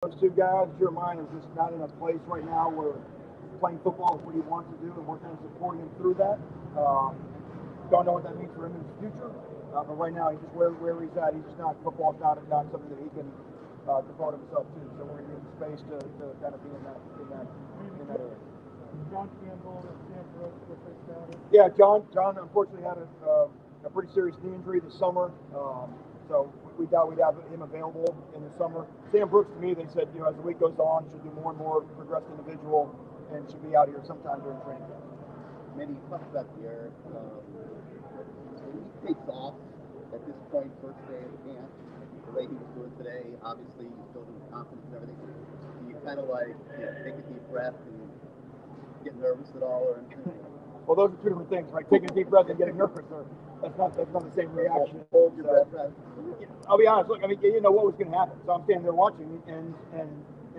those two guys, your mind is just not in a place right now where playing football is what he wants to do, and we're kind of supporting him through that. Don't know what that means for him in his future, but right now he's just where he's at. He's just not football's not something that he can devote himself to. So we're going to give him space to kind of be in that area. John Campbell, Sam Brooks, what's their status? Yeah, John unfortunately had a pretty serious knee injury this summer. So we thought we'd have him available in the summer. Sam Brooks, to me, they said, as the week goes on, should be more and more progressed individual and should be out here sometime during training camp. Manny, you talked about Deriq. When he takes off at this point, first day of camp, the way he was doing today, obviously he's building confidence and everything. Do you kind of take a deep breath and get nervous at all or anything? Well, those are two different things, right? Taking a deep breath and getting nervous that's not the same reaction. Hold your breath. I'll be honest. Look, I mean, you didn't know what was going to happen, so I'm standing there watching, and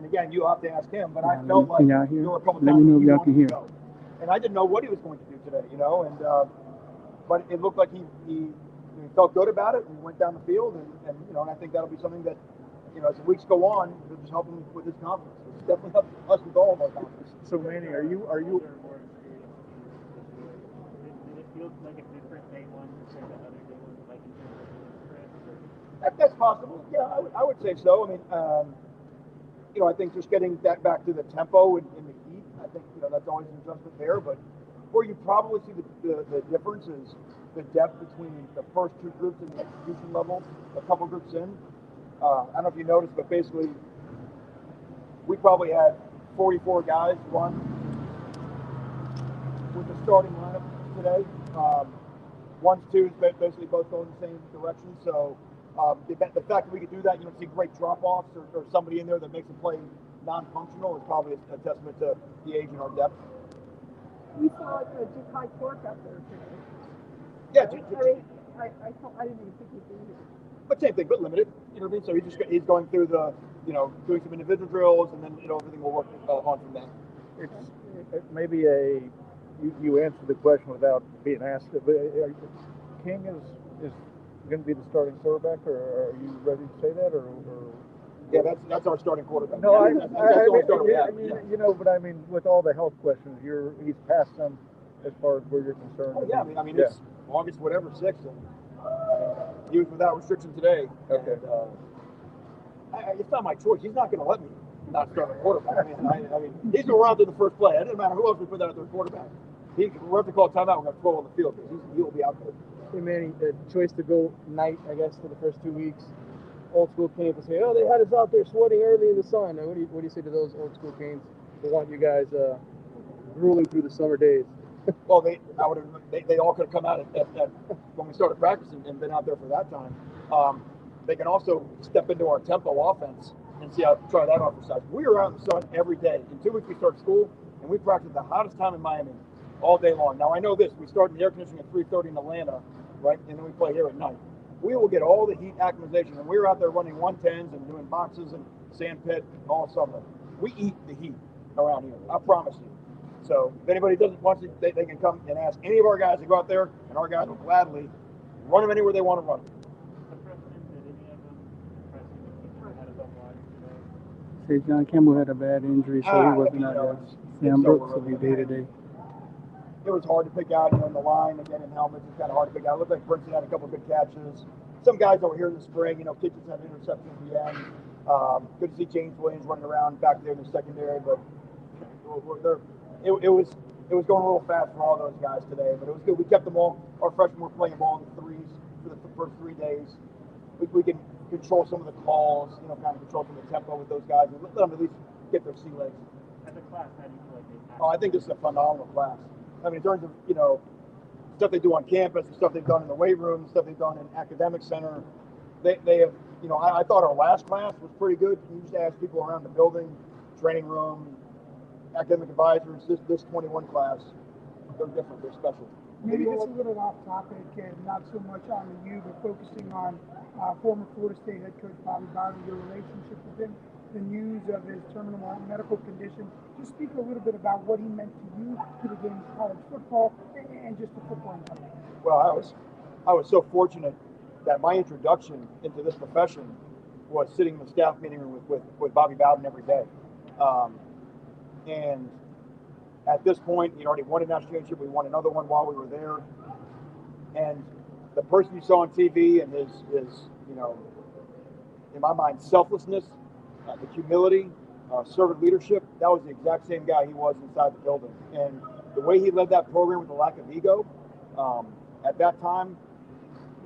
again, you have to ask him. But I felt like there were a couple times he wanted to go, and I didn't know what he was going to do today, And but it looked like he felt good about it, and he went down the field, and I think that'll be something that as the weeks go on, it'll just help him with his confidence. It's definitely helped us with all of our confidence. So Manny, are you? Did it feel like a different day one compared to other day ones, like in terms of stress? That's possible. Yeah, I would say so. I mean, I think just getting that back to the tempo in the heat, I think that's always an adjustment there. But where you probably see the difference is the depth between the first two groups and the execution level, a couple groups in. I don't know if you noticed, but basically we probably had 44 guys run with the starting lineup today. 1, 2 is basically both going the same direction. So the fact that we could do that, you don't see great drop-offs or somebody in there that makes a play non-functional is probably a testament to the age and our depth. We saw Ja'Kai Clark out there today. Yeah, I didn't even think he'd be here. But same thing, but limited. You know what I mean? So he's going through the, doing some individual drills, and then everything will work on from there. It's maybe you answered the question without being asked. But King is going to be the starting quarterback, or are you ready to say that, or? Yeah, that's our starting quarterback. No, yeah. But I mean, with all the health questions, he's past them as far as where you're concerned. Oh yeah, I mean it's August 6th, and he was without restriction today. Okay. And, it's not my choice. He's not going to let me not start a quarterback. I mean, he's going to run out to the first play. It doesn't matter who else we put out there quarterback. We have to call timeout. We're going to throw on the field because he will be out there. Hey Manny, the choice to go night, I guess, for the first 2 weeks. Old school Canes will say, "Oh, they had us out there sweating early in the sun." Now, what do you say to those old school Canes who want you guys grueling through the summer days? Well, they all could have come out at when we started practicing and been out there for that time. They can also step into our tempo offense and try that on for size. We were out in the sun every day. In 2 weeks we start school, and we practice the hottest time in Miami all day long. Now I know this: we start in the air conditioning at 3:30 in Atlanta, right, and then we play here at night. We will get all the heat acclimatization, and we were out there running 110s and doing boxes and sand pit all summer. We eat the heat around here, I promise you. So if anybody doesn't want to, they can come and ask any of our guys to go out there, and our guys will gladly run them anywhere they want to run them. Say John Campbell had a bad injury, so he wasn't out there. Sam Brooks will be day-to-day. It was hard to pick out, in the line, again, in helmets, it's kind of hard to pick out. It looked like Princeton had a couple of good catches. Some guys over here in the spring, Kitchens had an interception at the end. Good to see James Williams running around back there in the secondary, but it was going a little fast for all those guys today, but it was good. We kept them all. Our freshmen were playing ball in the threes for the first 3 days. We can control some of the calls, kind of control some of the tempo with those guys, and let them at least get their sea legs. As a class, how do you feel like they? Oh, I think this is a phenomenal class. I mean, in terms of, stuff they do on campus, the stuff they've done in the weight room, stuff they've done in academic center, they have, I thought our last class was pretty good. You just ask people around the building, training room, academic advisors, this 21 class, they're different, they're special. Maybe this is a little off topic and not so much on you, but focusing on former Florida State head coach Bobby Bolden, your relationship with him, the news of his terminal medical condition. Just speak a little bit about what he meant to you, to the game of college football, and just the football in general. Well, I was so fortunate that my introduction into this profession was sitting in the staff meeting room with Bobby Bowden every day. And at this point, he'd already won a national championship. We won another one while we were there. And the person you saw on TV and his in my mind, selflessness, the humility, servant leadership, that was the exact same guy he was inside the building. And the way he led that program with a lack of ego, at that time,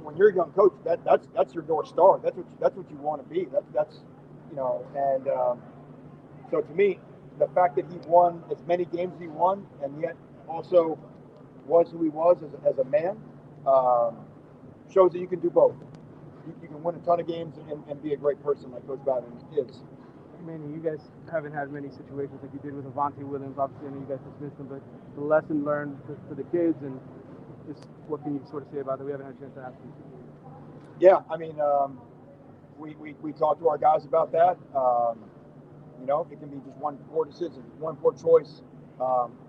when you're a young coach, that's your North Star. That's what you want to be. That's and so to me, the fact that he won as many games as he won, and yet also was who he was as a man, shows that you can do both. You can win a ton of games and be a great person like Coach Bowden is. Manny, you guys haven't had many situations like you did with Avante Williams. Obviously, I know you guys dismissed him, but the lesson learned for the kids, and just what can you sort of say about that? We haven't had a chance to ask you. Yeah, I mean, we talked to our guys about that. It can be just one poor decision, one poor choice.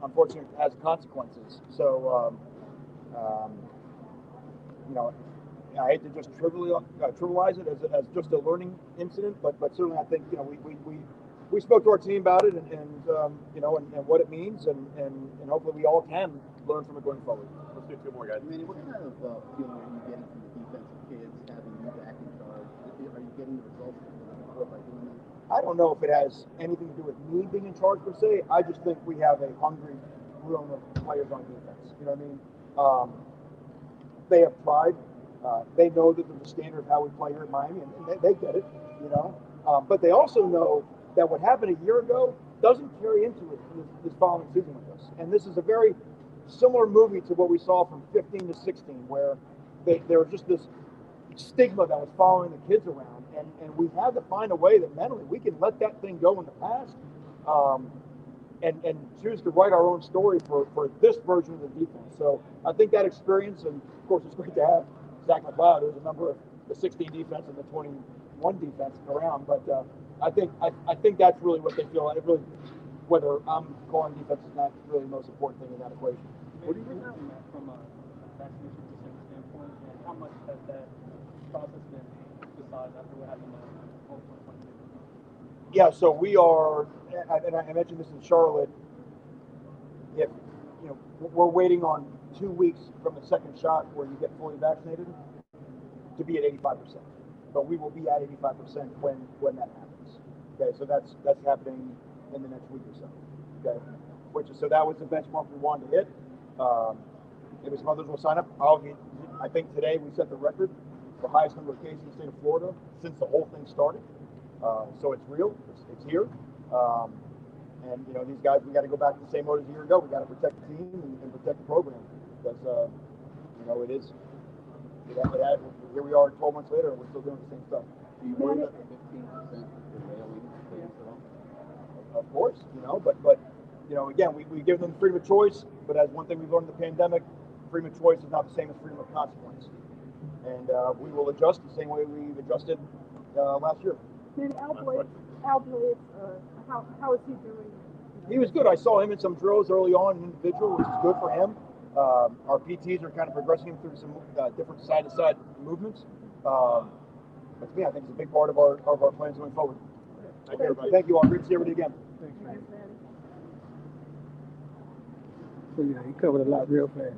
Unfortunately, it has consequences. So, I hate to just trivialize it as just a learning incident, but certainly I think we spoke to our team about it and what it means and hopefully we all can learn from it going forward. Let's do two more guys. Manny, what kind of feeling are you getting from the defensive kids having you back in charge? Are you getting the results that you're looking for by doing that? I don't know if it has anything to do with me being in charge per se. I just think we have a hungry room of players on defense. You know what I mean? They have pride. They know that there's a standard of how we play here in Miami, and they get it, but they also know that what happened a year ago doesn't carry into this following season with us. And this is a very similar movie to what we saw from 15 to 16, where there was just this stigma that was following the kids around, and we had to find a way that mentally we can let that thing go in the past and choose to write our own story for this version of the defense. So I think that experience, and of course it's great to have Zach McLeod, who's a member of the 16 defense and the 21 defense around, but I think that's really what they feel. It really, whether I'm calling defense is not really the most important thing in that equation. What do you think from a vaccination percentage standpoint, and how much has that process been besides after what happened in 2020? Yeah, so we are, and I mentioned this in Charlotte. If we're waiting on 2 weeks from the second shot where you get fully vaccinated to be at 85%, but we will be at 85% when that happens. Okay, so that's happening in the next week or so. Okay, so that was the benchmark we wanted to hit. Maybe some others will sign up. I think today we set the record for highest number of cases in the state of Florida since the whole thing started. So it's real. It's here. And these guys, we got to go back to the same mode as a year ago. We got to protect the team and protect the program because it is. Here we are 12 months later, and we're still doing the same stuff. Do you worry about the 15% prevailing case at all? Of course, but again, we give them freedom of choice. But as one thing we've learned in the pandemic, freedom of choice is not the same as freedom of consequence. And we will adjust the same way we've adjusted last year. Then Al Blake, how is he doing? He was good. I saw him in some drills early on, individual, which is good for him. Our PTs are kind of progressing him through some different side-to-side movements. But to me, I think it's a big part of our plans going forward. Thank you, everybody. Thank you all. Great to see everybody again. Thanks, Manny. So yeah, he covered a lot real fast.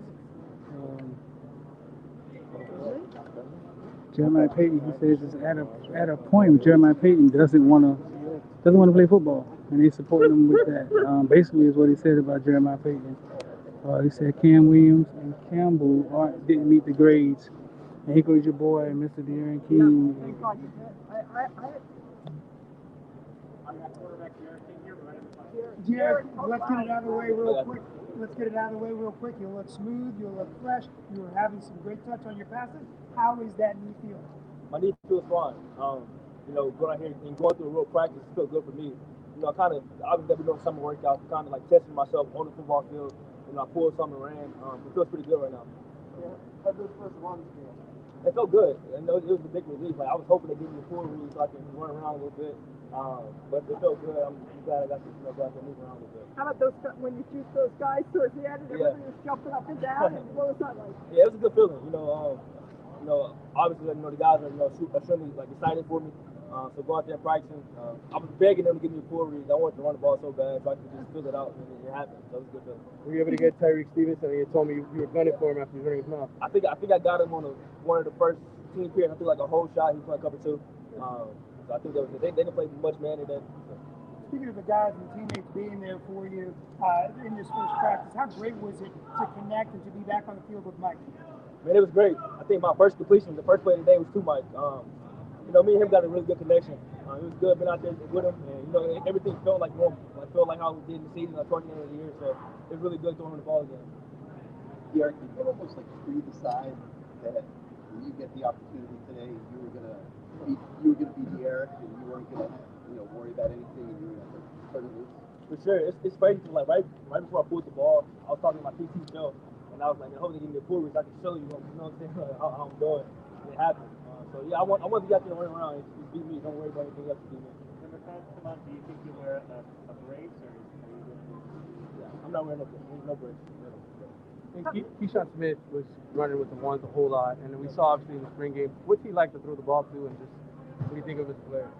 Jeremiah Payton, he says it's at a point where Jeremiah Payton doesn't want to play football, and they support him with that. Basically, is what he said about Jeremiah Payton. He said Cam Williams and Campbell didn't meet the grades, and here goes your boy, Mr. Deriq King. Thank God you did. I'm not quarterback here, but Deriq, let's get it out of the way real quick. You look smooth. You look fresh. You were having some great touch on your passes. How is that knee feeling? My knee feels fine. Going out here and going through a real practice feels good for me. Obviously I've been doing summer workouts, kind of like testing myself on the football field. I pulled some and ran. It feels pretty good right now. Yeah, how good first runs feel? It felt good. And it was a big relief. Like, I was hoping to give me a full release so I can run around a little bit. But it felt good. I'm glad I got to move around a little bit. How about when you shoot those guys towards the end and everybody was jumping up and down? And what was that like? Yeah, it was a good feeling. Obviously, the guys are extremely excited for me. So going out there and practicing, I was begging them to give me a pull read. I wanted to run the ball so bad so I could just fill it out, and it happened. So it was a good feeling. Were you able to get Deriq Stevenson? You told me you were gunning for him after he was running his mouth. I think I got him on one of the first team periods. I think like a whole shot. He was playing cover 2. So I think that was it. They didn't play much man today. So. Speaking of the guys and teammates being there for you in this first practice, how great was it to connect and to be back on the field with Mike? Man, it was great. I think my first completion, the first play of the day was to Mike. Me and him got a really good connection. It was good being out there with him, and everything felt like normal. I felt like how we did in the season, like towards the end of the year. So it was really good throwing him the ball again. Deriq, did you almost like pre-decide that when you get the opportunity today, you were gonna be Deriq, and you weren't gonna worry about anything, and you were gonna turn it loose? For sure, it's crazy. Like right before I pulled the ball, I was talking to my PT show, and I was like, I hope they give me a pull read so I can show you, what I'm saying, like, how I'm doing. And it happened. So yeah, I want to get out there and run around and just beat me. Don't worry about anything else to beat me. When the fans come out, do you think you wear a brace or are you going to? Yeah, I'm not wearing no brace. Keyshawn Smith was running with the ones a whole lot, and then we saw obviously in the spring game. What's he like to throw the ball to, and just what do you think of his player?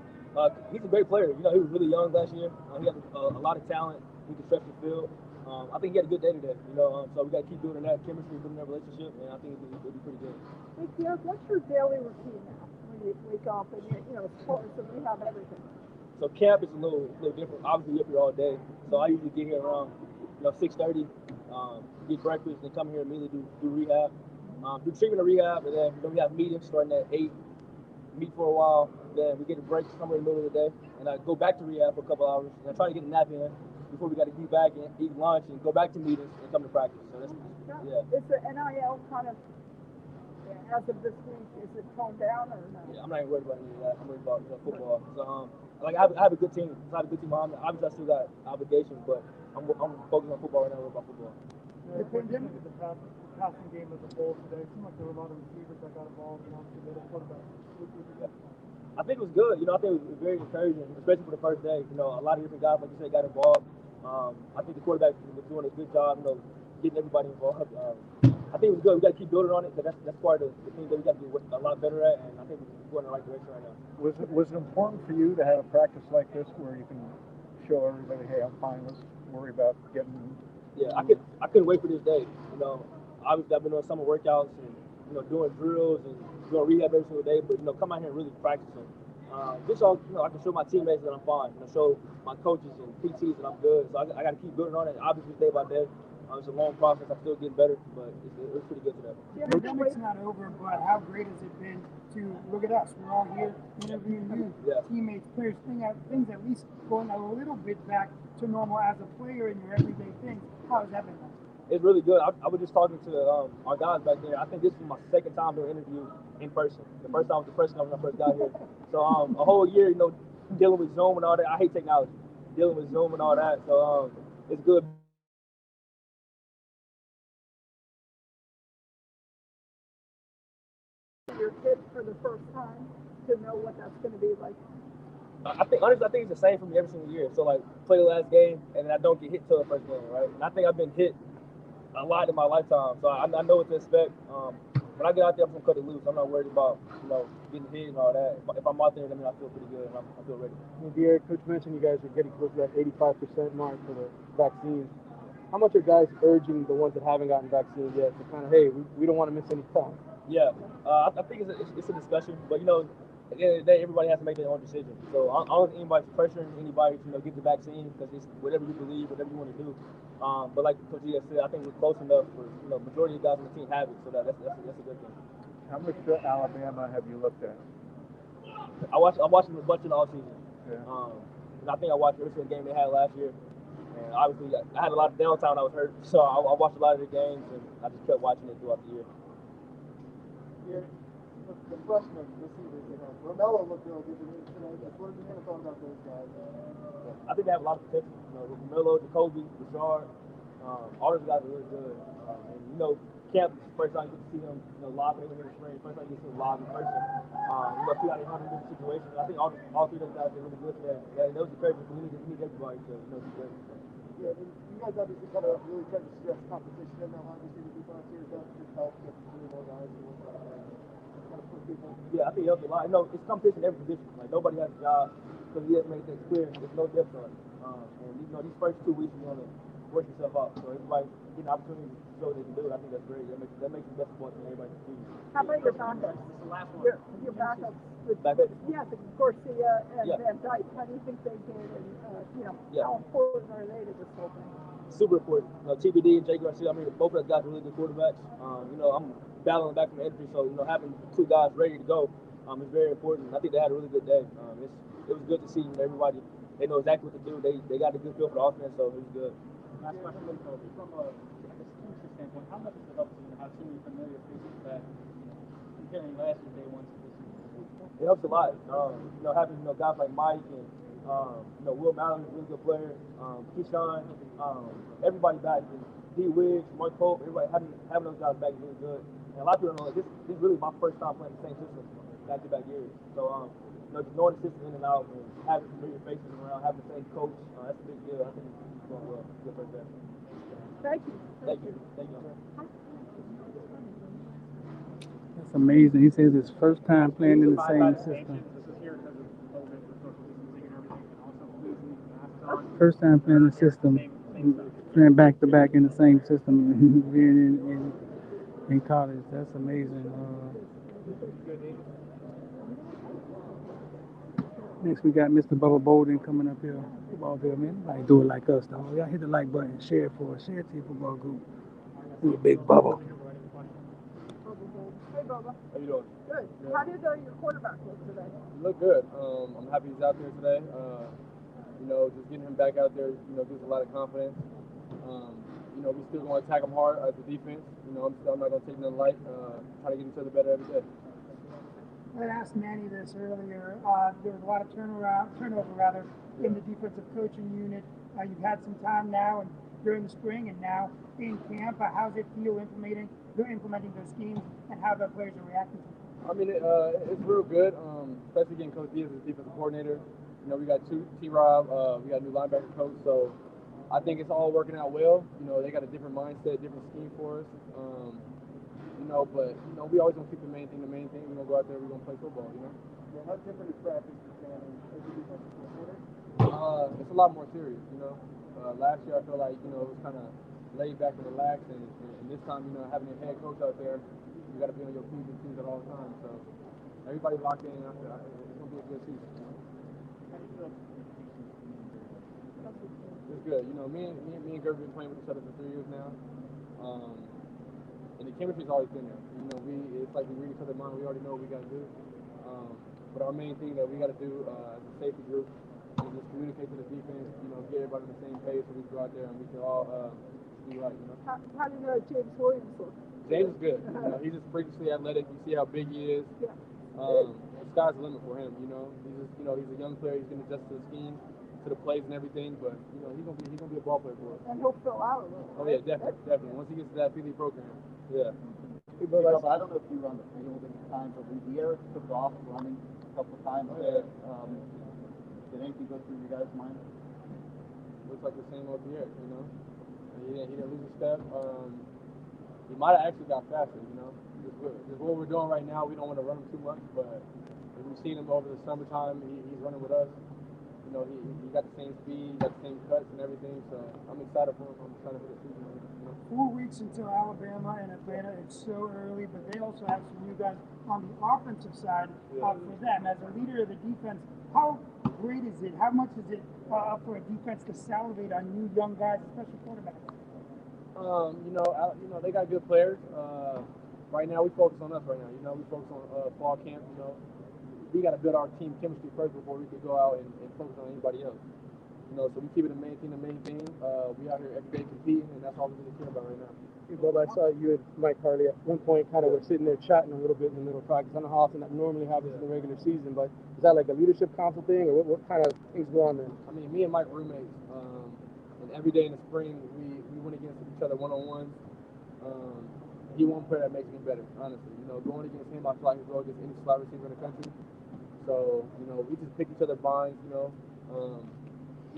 He's a great player. He was really young last year. He had a lot of talent. He could stretch the field. I think he had a good day today. So we got to keep doing that chemistry, building that relationship, and I think he'll be pretty good. Hey, Deriq, what's your daily routine now when you wake up and sports and we have everything? So camp is a little different. Obviously, you're up here all day. So I usually get here around 6:30, get breakfast, and come here and immediately do rehab. Do treatment or rehab, and then we have meetings starting at 8. Meet for a while, then we get a break somewhere in the middle of the day, and I go back to rehab for a couple hours, and I try to get a nap in before we got to get back and eat lunch and go back to meetings and come to practice. So that's Is the NIL kind of, as of this week, is it toned down or no? Yeah, I'm not even worried about any of that. I'm worried about football. So I have a good team. I have a good team behind me. Obviously, I still got obligations, but I'm focused on football right now. About football. The pandemic is the passing game as a whole today. It seemed like there were a lot of receivers that got involved and obviously the quarterback. I think it was good. I think it was very encouraging, especially for the first day. A lot of different guys, like you said, got involved. I think the quarterback was doing a good job, getting everybody involved. I think it was good. We got to keep building on it because that's part of the thing that we got to get a lot better at, and I think we're going in the right direction right now. Was it important for you to have a practice like this where you can show everybody, hey, I'm fine, let's worry about getting? Yeah, I couldn't wait for this day. Obviously I've been doing summer workouts and doing drills and doing rehab every single day, but come out here and really practicing. Just so I can show my teammates that I'm fine. Show my coaches and PTs that I'm good. So I got to keep building on it. Obviously day by day. It's a long process. I'm still getting better, but it's pretty good today. The pandemic's not over, but how great has it been to look at us? We're all here interviewing you, teammates, players, things at least going a little bit back to normal as a player in your everyday things. How has that been? It's really good. I was just talking to our guys back there. I think this is my second time doing an interview in person. The first time was the press conference when I first got here. So a whole year, dealing with Zoom and all that. I hate technology. Dealing with Zoom and all that. So it's good. Your kids for the first time to know what that's going to be like. Honestly, I think it's the same for me every single year. So play the last game and then I don't get hit till the first game, right? And I think I've been hit a lot in my lifetime, so I know what to expect. When I get out there, I'm gonna cut it loose. I'm not worried about getting hit and all that. If I'm out there, I feel pretty good and I feel ready. Deriq, Coach mentioned you guys are getting close to that 85% mark for the vaccines. How much are guys urging the ones that haven't gotten vaccines yet to kind of, hey, we don't want to miss any time? Yeah, I think it's a discussion, but at the end of the day, everybody has to make their own decision. So I don't think anybody's pressuring anybody to get the vaccine because it's whatever you believe, whatever you want to do. But like Coach Diaz said, I think we're close enough for majority of the guys on the team have it, so that's a good thing. How much Alabama have you looked at? I watched them a bunch in the offseason. Yeah. And I think I watched every single game they had last year. And obviously, I had a lot of downtime. I was hurt, so I watched a lot of the games, and I just kept watching it throughout the year. The freshman receivers, Romello looked real good tonight. What have you thought about those guys? I think they have a lot of potential. Romello, Jacoby, Richard, all those guys are really good. And camp is the first time you get to see them, live in the spring. First time you get to see them live in person. See how they handle different situations. I think all three of those guys are really good today. That was encouraging. We need everybody to be great. Yeah, and you guys obviously kind of really tried to stress competition in that line receiver group last year. Does that just help get 3 more guys who want to kind of put people? Yeah, I think it helps a lot. You know, it's competition in every position. Like nobody has a job because he hasn't made things clear. There's no depth on it. And you know, these first 2 weeks you're gonna work yourself up. So everybody getting an opportunity to show what they can do. I think that's great. That makes the best sports and everybody can see. How about your backups? This is the last one. Your backups with Backups? yes, Garcia and Yeah. Van Dyke. How do you think they did, and Yeah. how important are they to this whole thing? Super important. TBD and Jay Garcia, I mean, both of those guys are really good quarterbacks. You know, I'm battling back from the injury, so, you know, having 2 guys ready to go is very important. I think they had a really good day. It was good to see everybody. They know exactly what to do. They got a good feel for the offense, so it was good. Last question, from a team standpoint, how much does it help to have so many familiar faces back, comparing last year's day one to this year? It helps a lot. You know, having guys like Mike and Will Mallory, a really good player. Keyshawn, everybody back. And D. Wiggs, Mark Pope, everybody having those guys back is really good. And a lot of people don't know, like, this is really my first time playing the same system back-to-back years. So, just knowing the system in and out and having familiar faces around, having the same coach, that's a big deal. I think it's going well. Good first day. Thank you. Thank you. Thank you. That's amazing. He says his first time playing in the same system. This is here because of COVID with social distancing and everything, and also losing masks on. First time playing the system, playing back to back in the same system, being in college. That's amazing. Next we got Mr. Bubba Bolden coming up here. Football field, man. Like do it like us though. Y'all hit the like button, share it for us. Share it to your football group. He's a big Bubba. Hey, Bubba. How you doing? Good. How did your quarterback look today? You look good. I'm happy he's out there today. You know, just getting him back out there, you know, gives a lot of confidence. You know, we still going to attack him hard as a defense. You know, I'm not going to take nothing light. Try to get each other better every day. I asked Manny this earlier. There was a lot of turnover in the defensive coaching unit. You've had some time now and during the spring and now in camp. How's it feel implementing those schemes and how the players are reacting to them? I mean, it's real good, especially getting Coach Diaz as defensive coordinator. You know, we got T-Rob, we got a new linebacker coach, so I think it's all working out well. You know, they got a different mindset, different scheme for us. You know, but, you know, we always going to keep the main thing. We're going to go out there, we're going to play football, you know? Yeah, how different is practice than as a defensive coordinator? It's a lot more serious, you know? Last year I feel like, you know, it was kind of laid back and relaxed, and this time, you know, having a head coach out there, you got to be on your P's and Q's at all times. So everybody locked in. It's going to be a good season. You know? It's good. You know, me and Gerb have been playing with each other for 3 years now. And the chemistry's always been there. You know, it's like we read each other's mind. We already know what we got to do. But our main thing that we got to do as a safety group is just communicate to the defense. You know, get everybody on the same page so we can go out there and we can all do right. You know. How did James Williams look? James is good. You know, he's just freakishly athletic. You see how big he is. Yeah. The sky's the limit for him. You know, he's a young player. He's going to adjust to the scheme, to the plays and everything. But you know, he's gonna be a ball player for us. And he'll fill out a little. Oh yeah, definitely. Once he gets to that PD program, yeah. Hey, Bubba, I don't know if you were on the field at the time, but Riviera took off running a couple of times. Yeah. Did anything go through your guys' mind? Looks like the same old Deriq, you know. He didn't lose a step. He might have actually got faster, you know. Just what we're doing right now, we don't want to run him too much, but if we've seen him over the summertime, he's running with us. You know, he got the same speed, he got the same cuts and everything, so I'm excited for him. I'm excited for the season. You know? 4 weeks until Alabama and Atlanta. It's so early, but they also have some new guys on the offensive side for them. As a leader of the defense, how great is it? How much is it for a defense to salivate on new young guys, especially quarterbacks? You know, they got good players. Right now, we focus on us right now. You know, we focus on fall camp. You know, we got to build our team chemistry first before we can go out and focus on anybody else. You know, so we keep it the main thing. We out here every day competing, and that's all we really care about right now. Hey, Bubba, I saw you and Mike Harley at one point kind of were sitting there chatting a little bit in the middle of practice. I don't know how often that normally happens in the regular season, but is that like a leadership council thing, or what kind of things go on there? I mean, me and Mike are roommates, and every day in the spring we went against each other one-on-ones. He one player that makes me better, honestly. You know, going against him, I feel like I go against any slot receiver in the country. So, you know, we just pick each other binds, you know.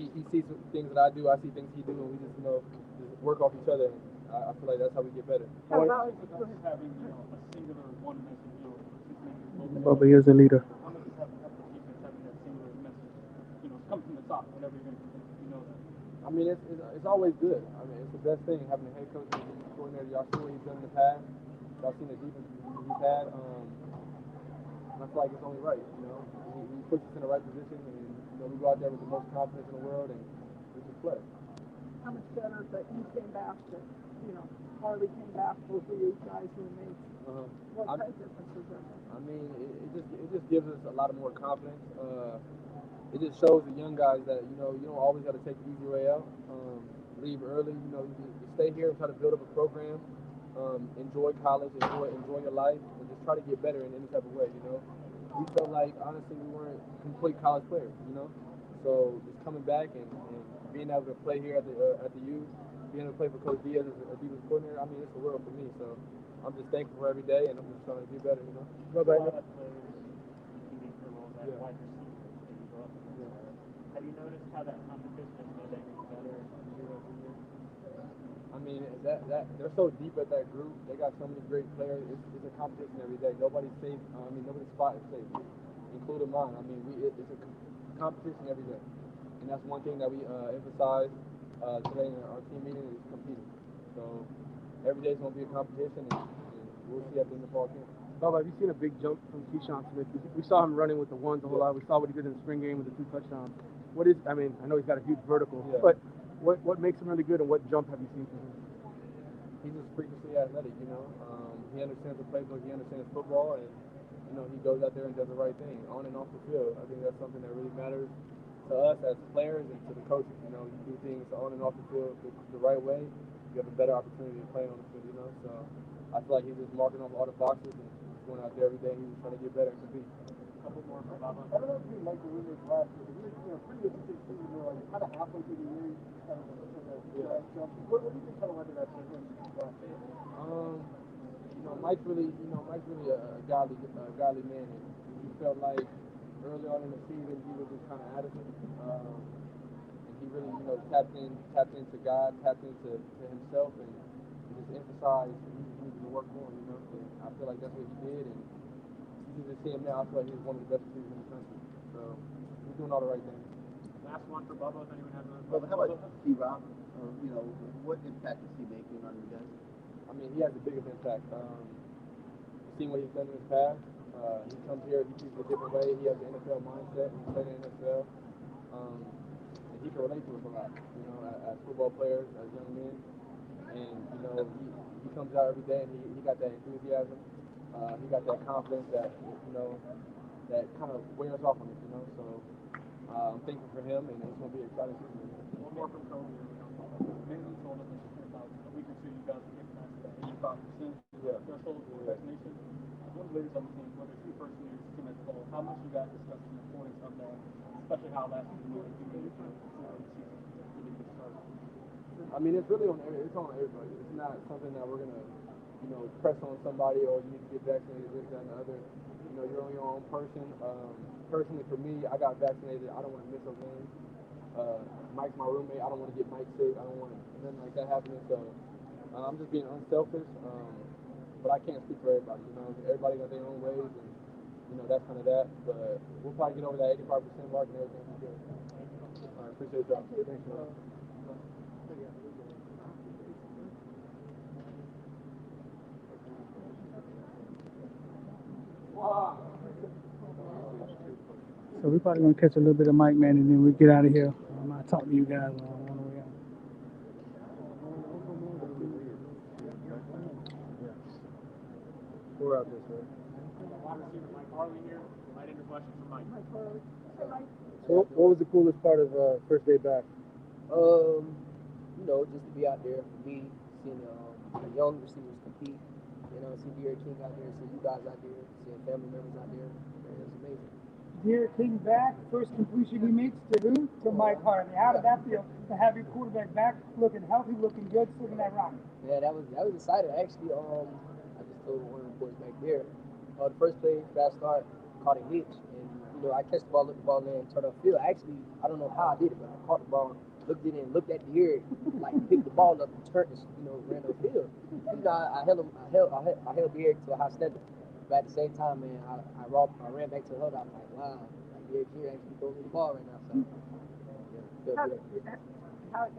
He sees things that I do, I see things he do, and we just, you know, just work off each other. I feel like that's how we get better. How about having, a singular one-dimensional deal, just making both Bubba is a leader. How much does having that defense, having that singular message, come from the top whenever you're going to, that? I mean, it's always good. I mean, it's the best thing having a head coach and a coordinator. Y'all see what he's done in the past. Y'all seen the defense he's had. And I feel like it's only right. He puts us in the right position, and we go out there with the most confidence in the world, and we just play. How much better that you came back, that Harley came back, both of you guys were mates. What kind of difference is that? I mean, it just gives us a lot of more confidence. It just shows the young guys that you don't always got to take the easy way out. Leave early. You stay here and try to build up a program. Enjoy college. Enjoy your life, and just try to get better in any type of way. We felt like honestly we weren't complete college players. So just coming back and being able to play here at the U, being able to play for Coach Diaz as a defensive coordinator, I mean, it's the world for me. So I'm just thankful for every day, and I'm just trying to do better. Have you noticed how that competition is getting better year over year? I mean, that they're so deep at that group. They got so many great players. It's a competition every day. Nobody's safe. Nobody's spot is safe, including mine. I mean, it's a competition every day, and that's one thing that we emphasize today in our team meeting is competing. So every day is going to be a competition, and we'll see at the end of the fall camp. Bubba, have you seen a big jump from Keyshawn Smith? We saw him running with the ones a whole lot. We saw what he did in the spring game with the 2 touchdowns. I know he's got a huge vertical, but what makes him really good, and what jump have you seen from him? He's just freakishly athletic, He understands the playbook, he understands football, and, he goes out there and does the right thing on and off the field. I think that's something that really matters to us as players and to the coaches. You do things on and off the field the right way, you have a better opportunity to play on the field, So I feel like he's just marking off all the boxes and he's going out there every day and he's trying to get better and compete. Couple more for Bubba. I don't know if you like the roommates last year, but pretty good season, kind of halfway through the year, kind of jump. What do you think kind of led to that season? Mike's really a godly man. And he felt like early on in the season he was just kind of out of it. And he really, tapped into God, tapped into himself, and just emphasized he needed to work more. And I feel like that's what he did, and you can just see him now. I feel like he's one of the best receivers in the country. So he's doing all the right things. Last one for Bubba. If anyone has a Well, how about T-Rob? What impact is he making on you guys? I mean, he has the biggest impact. Seeing what he's done in his past, he comes here, he teaches a different way. He has the NFL mindset. He's played in the NFL, and he can relate to us a lot. As football players, as young men, and he comes out every day and he got that enthusiasm. He got that confidence that that kind of wears off on us. So I'm thankful for him, and it's going to be an exciting season. One more from Kobe. Manny told us about a week or two you guys were getting past that 85% threshold for vaccination. One of the leaders on the team, whether it's your first year, team as a whole, how much you guys discussed the importance of that, especially how last season moved to the season really get started? I mean, it's really on everybody. It's not something that we're gonna press on somebody or you need to get vaccinated, this, that, and the other. You're on your own person. Personally, for me, I got vaccinated. I don't want to miss a game. Mike's my roommate. I don't want to get Mike sick. I don't want nothing like that happening. So I'm just being unselfish. But I can't speak for everybody. Everybody got their own ways, and that's kind of that. But we'll probably get over that 85% mark and everything will be good. All right, appreciate y'all. Thanks, man. So we're probably gonna catch a little bit of Mike, man, and then we get out of here. I'll talk to you guys on the way out. We're out this way. Wide receiver Mike Harley here. Right into questions from Mike. Mike Harley. Hey, Mike. So what was the coolest part of first day back? Just to be out there for me, seeing the young receivers compete, see Deriq King out there, see you guys out there, seeing family members out there, man, it's amazing. Deriq King back, first completion he makes to who? To Mike Harley. How did that feel to have your quarterback back, looking healthy, looking good, swinging that rock? Yeah, that was exciting. Actually, I just told one of the boys back there, the first play, fast start, caught a hitch, and I catch the ball, looked the ball in, turned up field. Actually, I don't know how I did it, but I caught the ball, looked it in, looked at the ear, like picked the ball up and turned it, ran upfield. I held Deriq to a high standard. but at the same time, man, I ran back to the huddle. I was like, wow, like Deriq here actually throwing me the ball right now. So,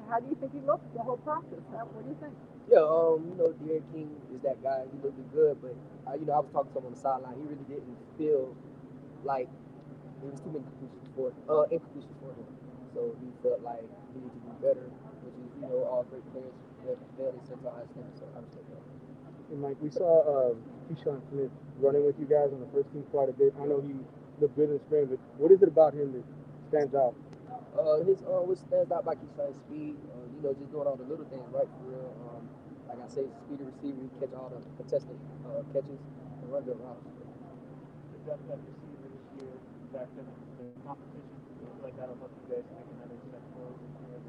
how do you think he looked the whole practice? What do you think? Yeah, Deriq King is that guy. He looked good, but I was talking to him on the sideline. He really didn't feel like there was too many incompletions for him. So he felt like he needed to do better, which is all great players fail at Central High School. So I respect that. And Mike, we saw Keyshawn Smith running with you guys on the first team quite a bit. I know he looked good in the spring, but what is it about him that stands out? What stands out about Keyshawn's speed, just doing all the little things right for real. Like I say, he's a speedy receiver. He catch all the contested catches and run good routes. That receiver this year back in the competition, like that'll help you guys make another step forward.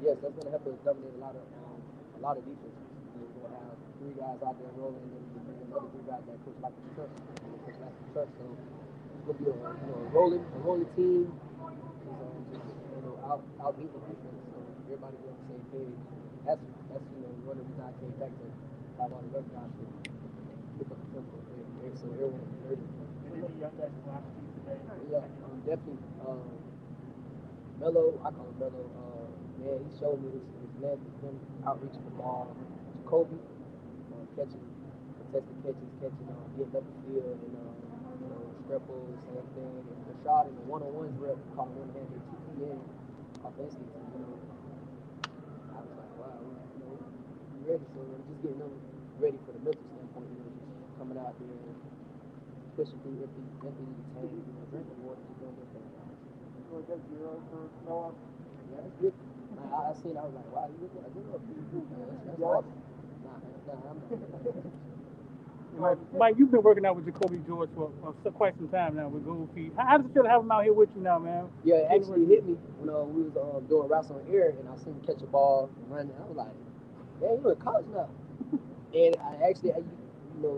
Yes, that's going to help us dominate a lot of defenses. We're going to have 3 guys out there rolling, and then we can bring another 3 guys that coach like the truck. So it's going to be a rolling team. Out beat the defense, so everybody be on the same page. That's one of the reasons I came back to have all the other guys to pick up the tempo. So everyone is ready. Any young guys from last team today? Yeah, definitely. Melo, I call him Melo. Man, he showed me his length, him outreaching the ball. Jacoby, catching contested catches, getting up the field, and Streppel, same thing. And Rashad in the one-on-ones rep, caught him one-handed, 2 p.m. offensively. I was like, wow, we ready. So just getting them ready for the mental standpoint, just coming out there and pushing through empty tank, drinking water, just doing their thing. Yeah, that's good. I seen, I was like, wow, you look pretty good, man. That's awesome. Mike, you've been working out with Jacoby George for quite some time now with Gold Feet. How does it feel to have him out here with you now, man? Yeah, it actually hit me when we was doing routes on air, and I seen him catch a ball and run. I was like, man, you're in college now. And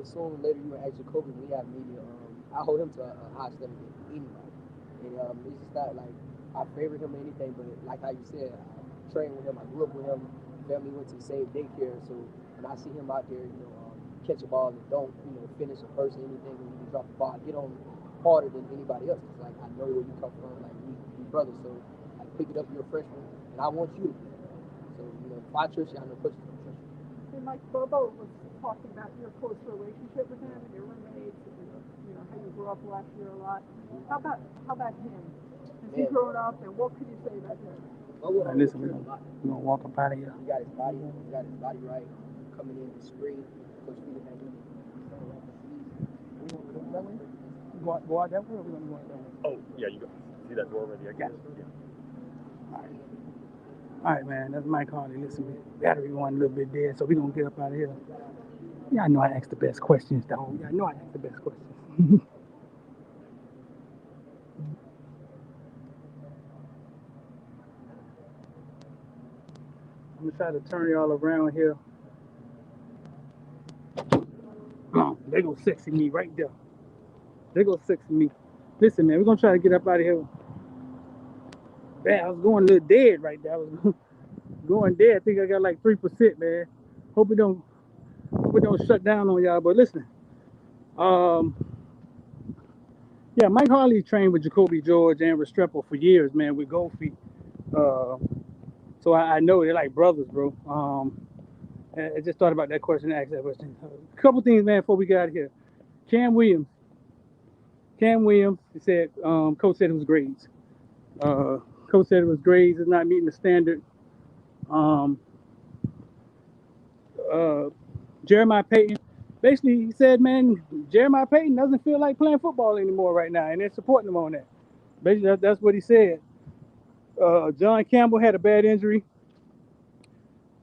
soon later you were at Jacoby when we have media. I hold him to a high standard than anybody. And it's just not like I favor him or anything, but like how you said, I trained with him, I grew up with him. Family went to the same daycare, so when I see him out there, catch a ball and don't, finish a person, anything, when you drop the ball, I get on harder than anybody else. It's like, I know where you come from, like, we brothers, so I pick it up, you're a freshman, and I want you to be. So, if I trust you, I know coaches don't trust you. And Mike, Bubba was talking about your close relationship with him and your roommates, and, how you grew up last year a lot. How about him? Has he grown up, and what could you say about him? Listen, we're going to walk up out of here. He got his body right, coming in the screen. Coach Peter had him. Go out that way, or we're going to go out that way? Oh, yeah, you go. See that door already? I guess. Yeah. All right, man. That's Mike Harley. Listen, battery one a little bit dead, so we're going to get up out of here. Yeah, I know I asked the best questions, dog. Yeah, I know I asked the best questions. I'm going to try to turn y'all around here. They go sexy me right there. They go sexy me. Listen, man, we're going to try to get up out of here. Man, I was going a little dead right there. I was going dead. I think I got like 3%, man. Hope it don't shut down on y'all. But listen, yeah, Mike Harley trained with Jacoby George and Restrepo for years, man, with Gold Feet. So I know they're like brothers, bro. I just thought about that question, asked that question. A couple things, man, before we got here. Cam Williams, he said, coach said it was grades. Coach said it was grades, it's not meeting the standard. Jeremiah Payton, basically he said, man, Jeremiah Payton doesn't feel like playing football anymore right now, and they're supporting him on that. Basically, that's what he said. John Campbell had a bad injury.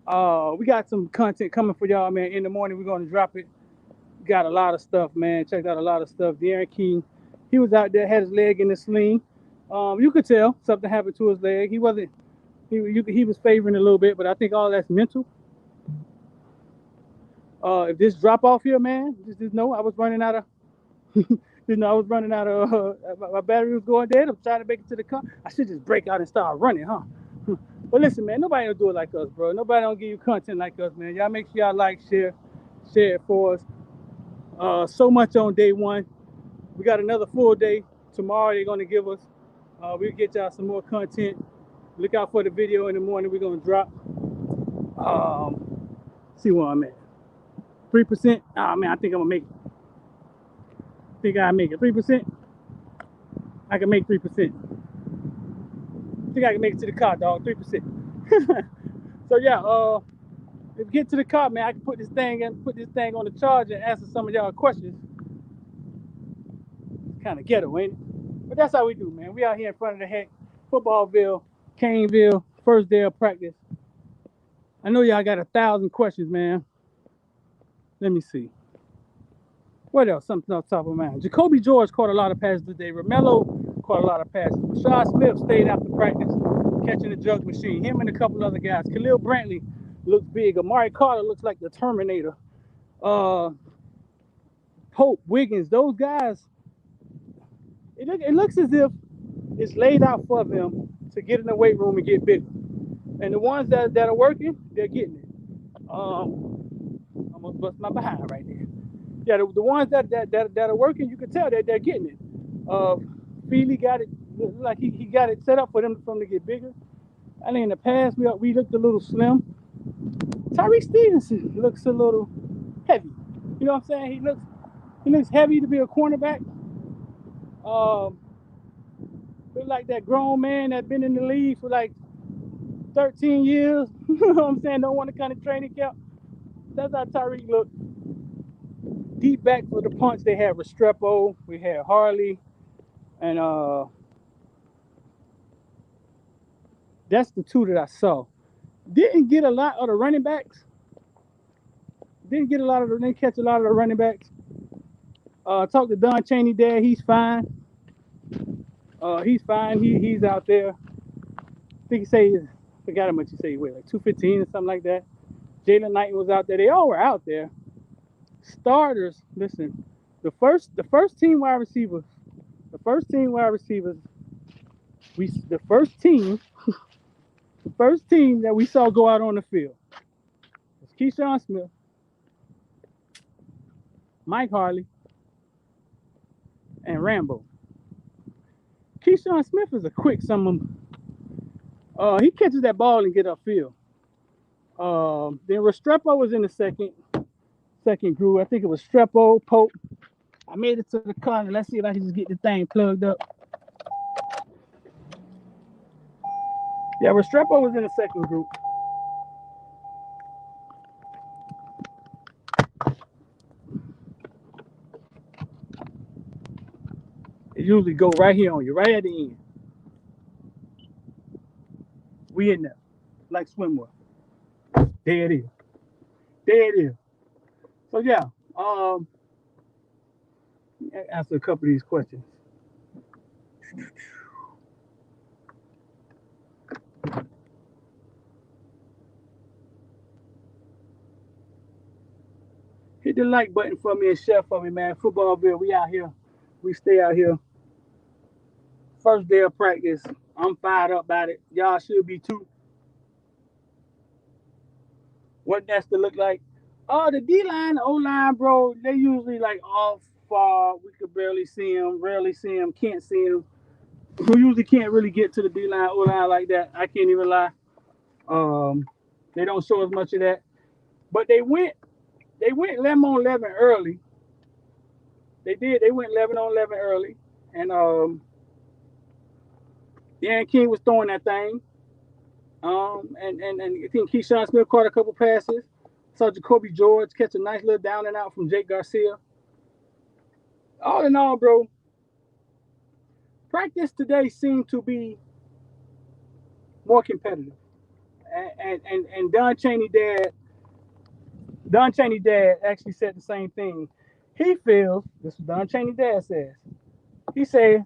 We got some content coming for y'all, man. In the morning, we're going to drop it. Got a lot of stuff, man. Checked out a lot of stuff. Deriq King, he was out there, had his leg in the sling. You could tell something happened to his leg. He was favoring a little bit, but I think all that's mental. If this drop off here, man, just know I was running out of, my battery was going dead. I'm trying to make it to the car. I should just break out and start running, huh? But listen, man, nobody don't do it like us, bro. Nobody don't give you content like us, man. Y'all make sure y'all like, share it for us. So much on day one. We got another full day. Tomorrow they're gonna give us. We'll get y'all some more content. Look out for the video in the morning. We're gonna drop. See where I'm at. 3%. Ah man, I think I'm gonna make it. Think I make it 3%. I can make 3%. Think I can make it to the car, dog. 3%. So yeah, if we get to the car, man, I can put this thing on the charger and answer some of y'all questions. Kind of ghetto, ain't it? But that's how we do, man. We out here in front of the heck, Footballville, Caneville, first day of practice. I know y'all got 1,000 questions, man. Let me see. What else? Something off the top of my mind. Jacoby George caught a lot of passes today. Romello caught a lot of passes. Rashad Smith stayed after practice, catching the jug machine. Him and a couple other guys. Khalil Brantley looks big. Amari Carter looks like the Terminator. Pope, Wiggins, those guys, it looks as if it's laid out for them to get in the weight room and get bigger. And the ones that are working, they're getting it. Almost bust my behind right there. Yeah, the ones that are working, you can tell that they're getting it. Feely got it, like he got it set up for them to get bigger. I think in the past we looked a little slim. Tyreke Stevenson looks a little heavy. You know what I'm saying? He looks heavy to be a cornerback. Look like that grown man that's been in the league for like 13 years. You know what I'm saying? Don't want to kind of training camp. That's how Tyreke looked. Deep back for the punch, they had Restrepo, we had Harley, and that's the two that I saw. Didn't get a lot of the running backs. Didn't catch a lot of the running backs. Talked to Don Chaney there. He's fine. He's fine. He's out there. I think forgot how much he said he weighed, like 215 or something like that. Jalen Knight was out there. They all were out there. Starters, listen, the first team wide receivers, the first team that we saw go out on the field was Keyshawn Smith, Mike Harley, and Rambo. Keyshawn Smith is a quick someone. He catches that ball and get upfield. Then Restrepo was in the second group. I think it was Strepo, Pope. I made it to the car, and let's see if I can just get the thing plugged up. Yeah, Restrepo was in the second group. It usually go right here on you, right at the end. We in there, like swimwear. There it is. There it is. So yeah, answer a couple of these questions. Hit the like button for me and share for me, man. Footballville, we out here. We stay out here. First day of practice. I'm fired up about it. Y'all should be too. What that's to look like? The D-line, the O-line, bro, they usually like off far. We could barely see them, rarely see them, can't see them. We usually can't really get to the D-line, O-line like that. I can't even lie. They don't show as much of that. But they went 11 on 11 early. They did. They went 11 on 11 early. And Dan King was throwing that thing. And I think Keyshawn Smith caught a couple passes. Saw Jacoby George catch a nice little down and out from Jake Garcia. All in all, bro, practice today seemed to be more competitive. And Don Chaney dad actually said the same thing. He feels, this is what Don Chaney dad says. He said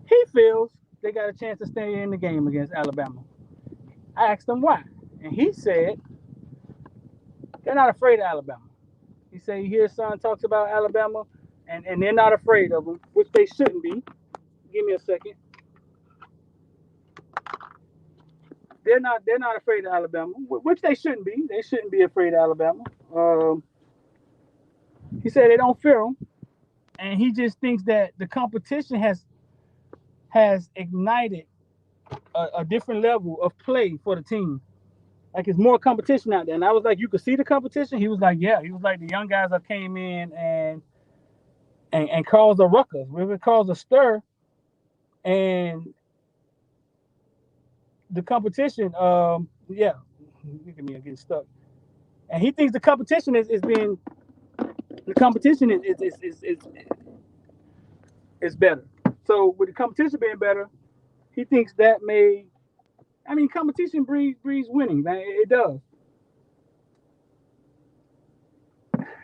he feels they got a chance to stay in the game against Alabama. I asked him why, and he said they're not afraid of Alabama. He said he hears son talks about Alabama, and they're not afraid of them, which they shouldn't be. Give me a second. They're not afraid of Alabama, which they shouldn't be. They shouldn't be afraid of Alabama. He said they don't fear them. and he just thinks that the competition has ignited a different level of play for the team. Like it's more competition out there. And I was like, you could see the competition. He was like, yeah. He was like, the young guys that came in and caused a ruckus. We caused a stir, and the competition. Yeah, look at me getting stuck. And he thinks the competition is being the competition is better. So with the competition being better, he thinks that may. I mean, competition breeds winning, man. It does.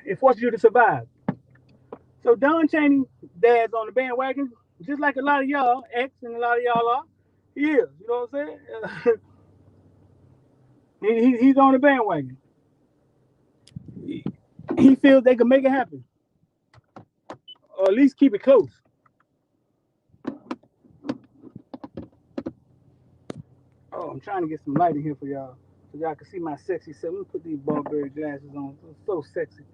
It forces you to survive. So Don Chaney, dad's on the bandwagon, just like a lot of y'all, X and a lot of y'all are. He is. You know what I'm saying? He's on the bandwagon. He feels they can make it happen, or at least keep it close. Oh, I'm trying to get some light in here for y'all, so y'all can see my sexy self. Let me put these Burberry glasses on. It's so sexy.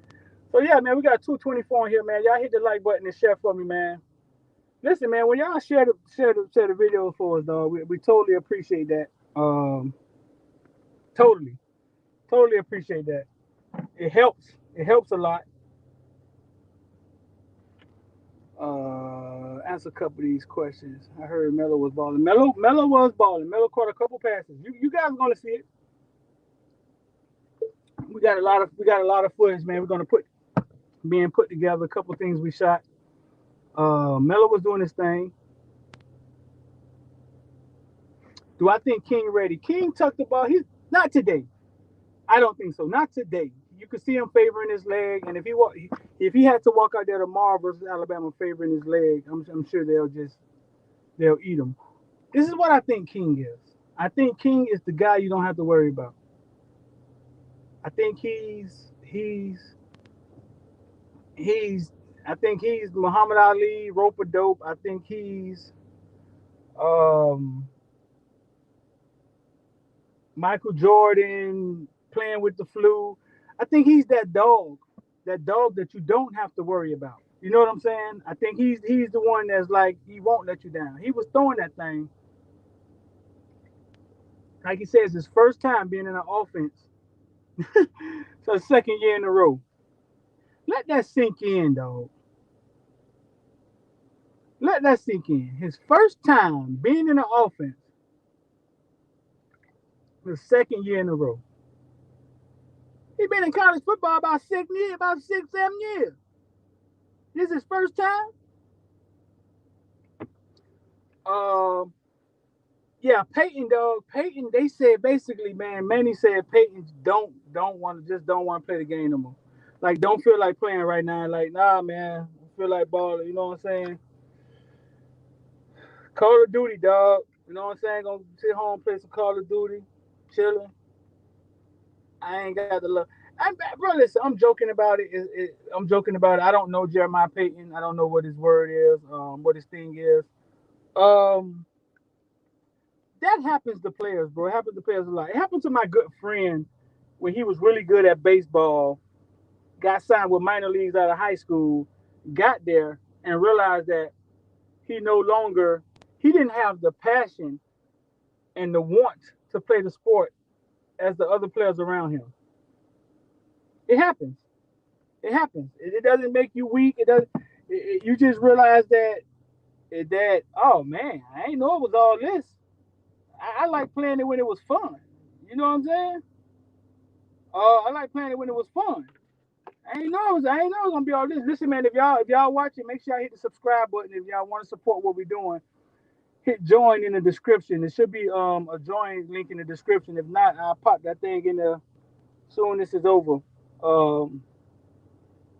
So yeah, man, we got 224 in here, man. Y'all hit the like button and share for me, man. Listen, man, when y'all share the video for us, dog, we totally appreciate that. Totally appreciate that. It helps. It helps a lot. Answer a couple of these questions. I heard Melo was balling. Melo was balling. Melo caught a couple passes. You guys are gonna see it. We got a lot of footage, man. We're gonna being put together. A couple things we shot. Melo was doing his thing. Do I think King ready? King tucked the ball. He's not today. I don't think so. Not today. You could see him favoring his leg, and if he had to walk out there tomorrow versus Alabama favoring his leg, I'm sure they'll eat him. This is what I think King is. I think King is the guy you don't have to worry about. I think he's I think he's Muhammad Ali, rope a dope. I think he's um, Michael Jordan playing with the flu. I think he's that dog that you don't have to worry about. You know what I'm saying? I think he's the one that's like he won't let you down. He was throwing that thing, like he says, his first time being in an offense. So second year in a row. Let that sink in, dog. Let that sink in. His first time being in an offense, the second year in a row. He been in college football about 6, 7 years. This is his first time. Um, yeah, Peyton, dog. Peyton, they said basically, man. Manny said Peyton don't want to play the game no more. Like, don't feel like playing right now. Like, nah, man. I feel like balling. You know what I'm saying? Call of Duty, dog. You know what I'm saying? Gonna sit home, play some Call of Duty, chilling. I ain't got the love. Bro, listen, I'm joking about it. I'm joking about it. I don't know Jeremiah Payton. I don't know what his word is, what his thing is. Um, that happens to players, bro. It happens to players a lot. It happened to my good friend when he was really good at baseball, got signed with minor leagues out of high school, got there and realized that he didn't have the passion and the want to play the sport as the other players around him. It happens. It happens. It doesn't make you weak. It doesn't. You just realize that oh man, I ain't know it was all this. I like playing it when it was fun. You know what I'm saying? I like playing it when it was fun. I ain't know it was gonna be all this. Listen, man, if y'all watch it, make sure y'all hit the subscribe button. If y'all want to support what we're doing, hit join in the description. There should be a join link in the description. If not, I'll pop that thing in there soon this is over. Um,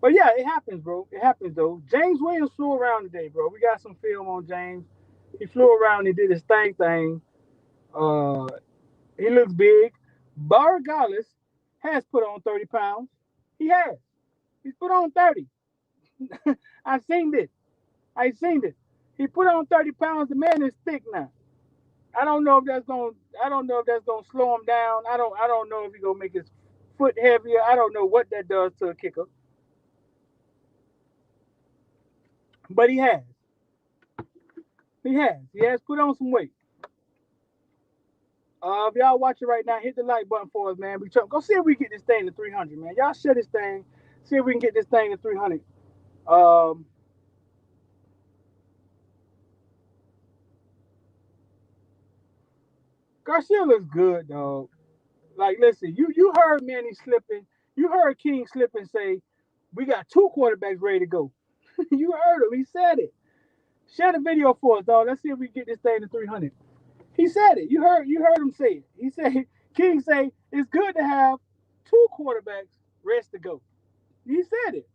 but yeah, it happens, bro. It happens though. James Williams flew around today, bro. We got some film on James. He flew around and did his thing. Uh, he looks big. Bargalis has put on 30 pounds. He has. He's put on 30. I've seen this. I've seen this. He put on 30 pounds. The man is thick now. I don't know if that's gonna slow him down. I don't know if he's gonna make his foot heavier. I don't know what that does to a kicker. but he has. He has put on some weight. If y'all watching right now, hit the like button for us, man. Go see if we get this thing to 300, man. Y'all share this thing. See if we can get this thing to 300. Garcia looks good, dog. Like, listen, you heard Manny slipping. You heard King slipping say, we got 2 quarterbacks ready to go. You heard him. He said it. Share the video for us, dog. Let's see if we can get this thing to 300. He said it. You heard him say it. He said, King say, it's good to have 2 quarterbacks ready to go. He said it.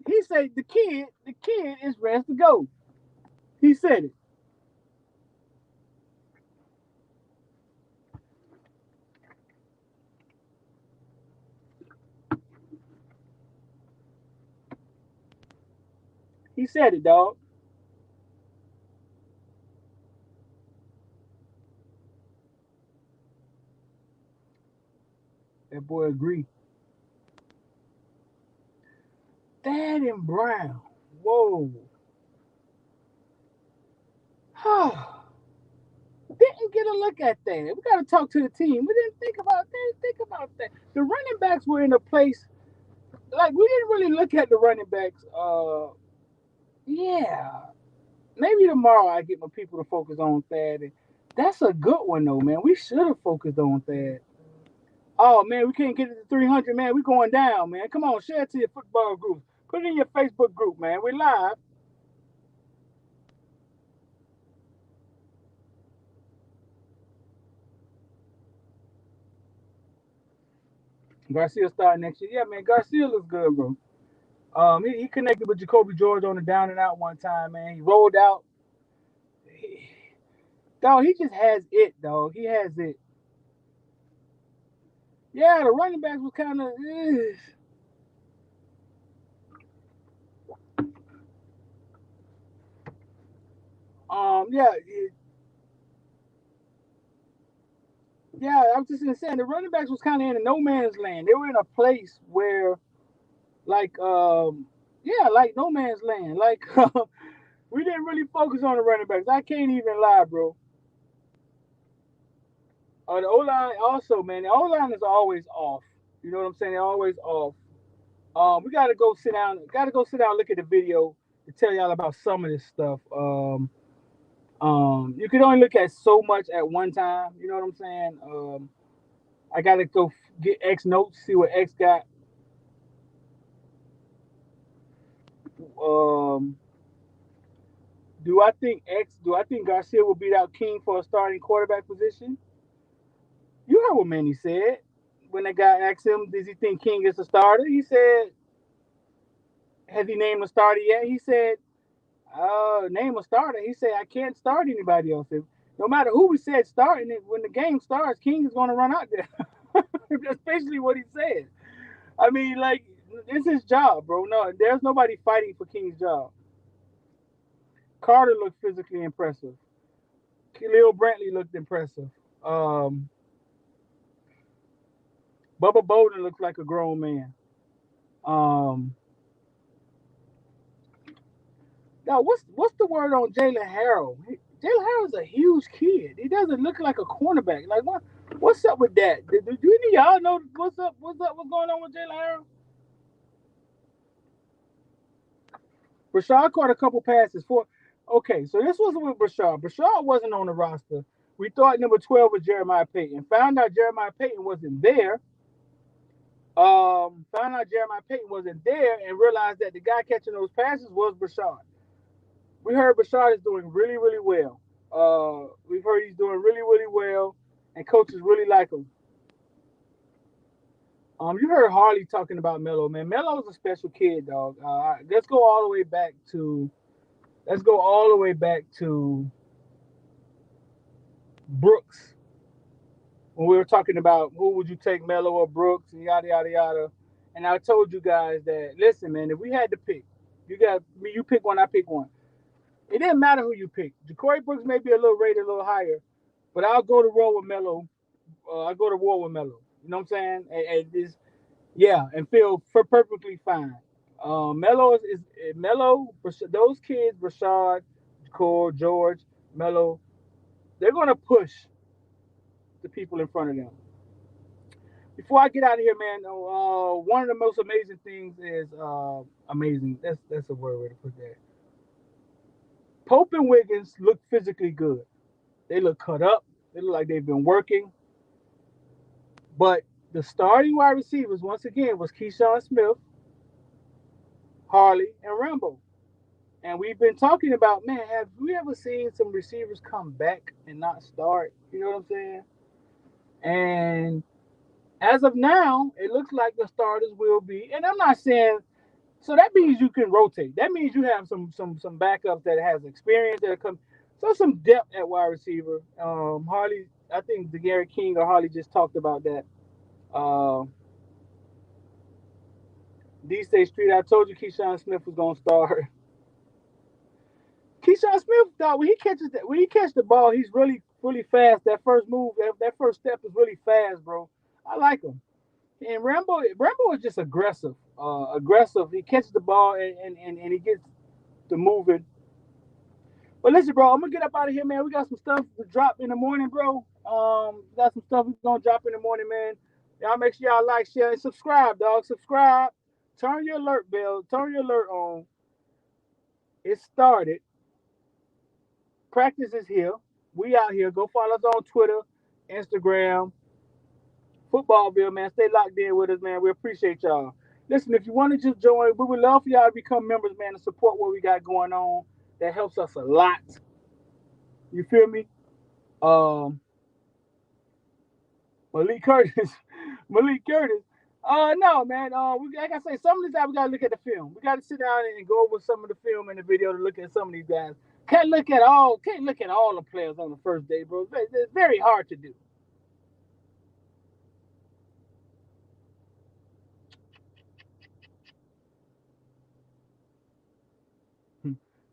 He said the kid is ready to go. He said it. He said it, dog. That boy agreed. Dad and Brown. Whoa. Didn't get a look at that. We got to talk to the team. We didn't think about that. The running backs were in a place like we didn't really look at the running backs. Yeah. Maybe tomorrow I get my people to focus on Thad. That's a good one though, man. We should have focused on Thad. Oh man, we can't get it to 300, man. We going down, man. Come on, share it to your football group. Put it in your Facebook group, man. We live. Garcia starting next year. Yeah, man. Garcia looks good, bro. He connected with Jacoby George on the down and out one time, man. He rolled out. Dog, he just has it, dog. He has it. Yeah, the running backs was kind of. Yeah, yeah. I was just saying the running backs was kind of in a no man's land. They were in a place where, like, yeah, like no man's land. Like, we didn't really focus on the running backs. I can't even lie, bro. The O line also, man. The O line is always off. You know what I'm saying? They're always off. We gotta go sit down. Gotta go sit down, and look at the video to tell y'all about some of this stuff. You can only look at so much at one time. You know what I'm saying? I gotta go get X notes, see what X got. Um, do I think Garcia will beat out King for a starting quarterback position? You heard what Manny said when the guy asked him, "Does he think King is a starter?" He said, "Has he named a starter yet?" He said, name a starter." He said, "I can't start anybody else. No matter who we said starting it, when the game starts, King is going to run out there." That's basically what he said. I mean, like, it's his job, bro. No, there's nobody fighting for King's job. Carter looked physically impressive. Khalil Brantley looked impressive. Um, Bubba Bolden looks like a grown man. Um, Now, what's the word on Jalen Harrell? Jalen Harrell's a huge kid. He doesn't look like a cornerback. Like what's up with that? Do any of y'all know what's up? What's going on with Jalen Harrell? Brashard caught a couple passes for. Okay, so this was with Brashard. Brashard wasn't on the roster. We thought number 12 was Jeremiah Payton. Found out Jeremiah Payton wasn't there. Found out Jeremiah Payton wasn't there and realized that the guy catching those passes was Brashard. We heard Brashard is doing really, really well. We've heard he's doing really, really well, and coaches really like him. You heard Harley talking about Melo, man. Melo's a special kid, dog. Let's go all the way back to Brooks when we were talking about who would you take, Melo or Brooks, and yada yada yada. And I told you guys that listen, man, if we had to pick, you pick one, I pick one. It didn't matter who you pick. Ja'Cory Brooks may be a little rated a little higher, but I'll go to war with Melo. I go to war with Melo. You know what I'm saying? And feel perfectly fine. Melo is Melo. Those kids, Rashad, Cole, George, Melo, they're gonna push the people in front of them. Before I get out of here, man, one of the most amazing things is amazing. That's a word to put there. Pope and Wiggins look physically good. They look cut up. They look like they've been working. But the starting wide receivers, once again, was Keyshawn Smith, Harley, and Rambo. And we've been talking about, man, have we ever seen some receivers come back and not start? You know what I'm saying? And as of now, it looks like the starters will be. And I'm not saying so that means you can rotate. That means you have some backups that has experience that come. So some depth at wide receiver. Harley, I think the Gary King or Harley just talked about that. Uh, D State Street, I told you Keyshawn Smith was gonna start. Keyshawn Smith, dog, when he catch the ball, he's really fast. That first move, that first step is really fast, bro. I like him. And Rambo is just aggressive. Aggressive. He catches the ball and he gets to moving. But listen, bro, I'm gonna get up out of here, man. We got some stuff to drop in the morning, bro. Got some stuff we're gonna drop in the morning, man. Y'all make sure y'all like, share, and subscribe, dog. Subscribe. Turn your alert bell. Turn your alert on. It started. Practice is here. We out here. Go follow us on Twitter, Instagram, Footballville, man. Stay locked in with us, man. We appreciate y'all. Listen, if you want to just join, we would love for y'all to become members, man, and support what we got going on. That helps us a lot. You feel me? Um, Malik Curtis. Malik Curtis. No, man. Like I say, some of these guys we gotta look at the film. We gotta sit down and go over some of the film and the video to look at some of these guys. Can't look at all the players on the first day, bro. It's very hard to do.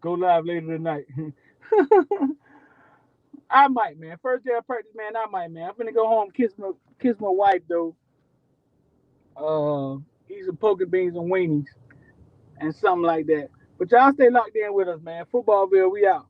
Go live later tonight. I might, man. First day of practice, man. I might, man. I'm gonna go home, kiss my wife though. Eat some poker beans and weenies and something like that. But y'all stay locked in with us, man. Footballville, we out.